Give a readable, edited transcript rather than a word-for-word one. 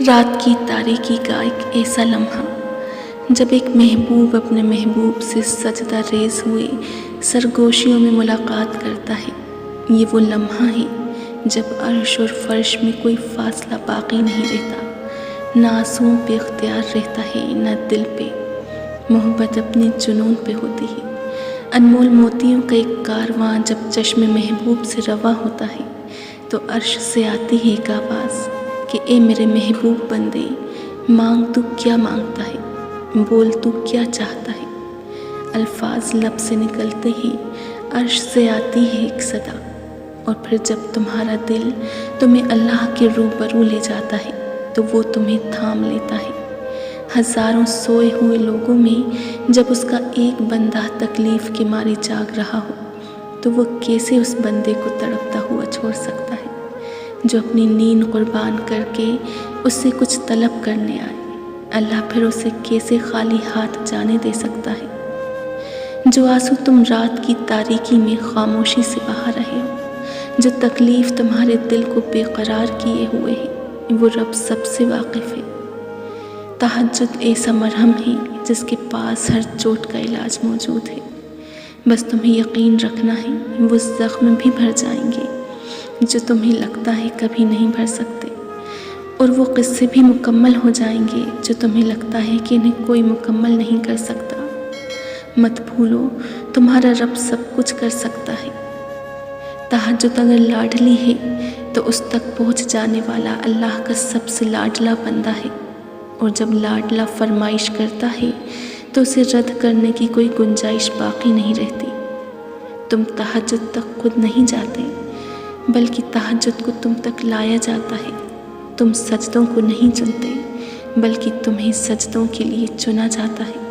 رات کی تاریکی کا ایک ایسا لمحہ جب ایک محبوب اپنے محبوب سے سجدہ ریز ہوئے سرگوشیوں میں ملاقات کرتا ہے۔ یہ وہ لمحہ ہے جب عرش اور فرش میں کوئی فاصلہ باقی نہیں رہتا، نہ آنسوؤں پہ اختیار رہتا ہے نہ دل پہ۔ محبت اپنے جنون پہ ہوتی ہے۔ انمول موتیوں کا ایک کارواں جب چشم محبوب سے رواں ہوتا ہے تو عرش سے آتی ہے ایک آواز کہ اے میرے محبوب بندے، مانگ تو کیا مانگتا ہے، بول تو کیا چاہتا ہے۔ الفاظ لب سے نکلتے ہیں، عرش سے آتی ہے ایک صدا، اور پھر جب تمہارا دل تمہیں اللہ کے روبرو لے جاتا ہے تو وہ تمہیں تھام لیتا ہے۔ ہزاروں سوئے ہوئے لوگوں میں جب اس کا ایک بندہ تکلیف کے مارے جاگ رہا ہو تو وہ کیسے اس بندے کو تڑپتا ہوا چھوڑ سکتا ہے جو اپنی نیند قربان کر کے اس سے کچھ طلب کرنے آئے؟ اللہ پھر اسے کیسے خالی ہاتھ جانے دے سکتا ہے؟ جو آنسو تم رات کی تاریکی میں خاموشی سے بہا رہے ہو، جو تکلیف تمہارے دل کو بے قرار کیے ہوئے ہے، وہ رب سب سے واقف ہے۔ تہجد ایسا مرہم ہے جس کے پاس ہر چوٹ کا علاج موجود ہے، بس تمہیں یقین رکھنا ہے وہ زخم بھی بھر جائیں گے جو تمہیں لگتا ہے کبھی نہیں بھر سکتے، اور وہ قصے بھی مکمل ہو جائیں گے جو تمہیں لگتا ہے کہ انہیں کوئی مکمل نہیں کر سکتا۔ مت بھولو تمہارا رب سب کچھ کر سکتا ہے۔ تہجد اگر لاڈلی ہے تو اس تک پہنچ جانے والا اللہ کا سب سے لاڈلا بندہ ہے، اور جب لاڈلا فرمائش کرتا ہے تو اسے رد کرنے کی کوئی گنجائش باقی نہیں رہتی۔ تم تہجد تک خود نہیں جاتے بلکہ تہجد کو تم تک لایا جاتا ہے۔ تم سجدوں کو نہیں چنتے بلکہ تمہیں سجدوں کے لیے چنا جاتا ہے۔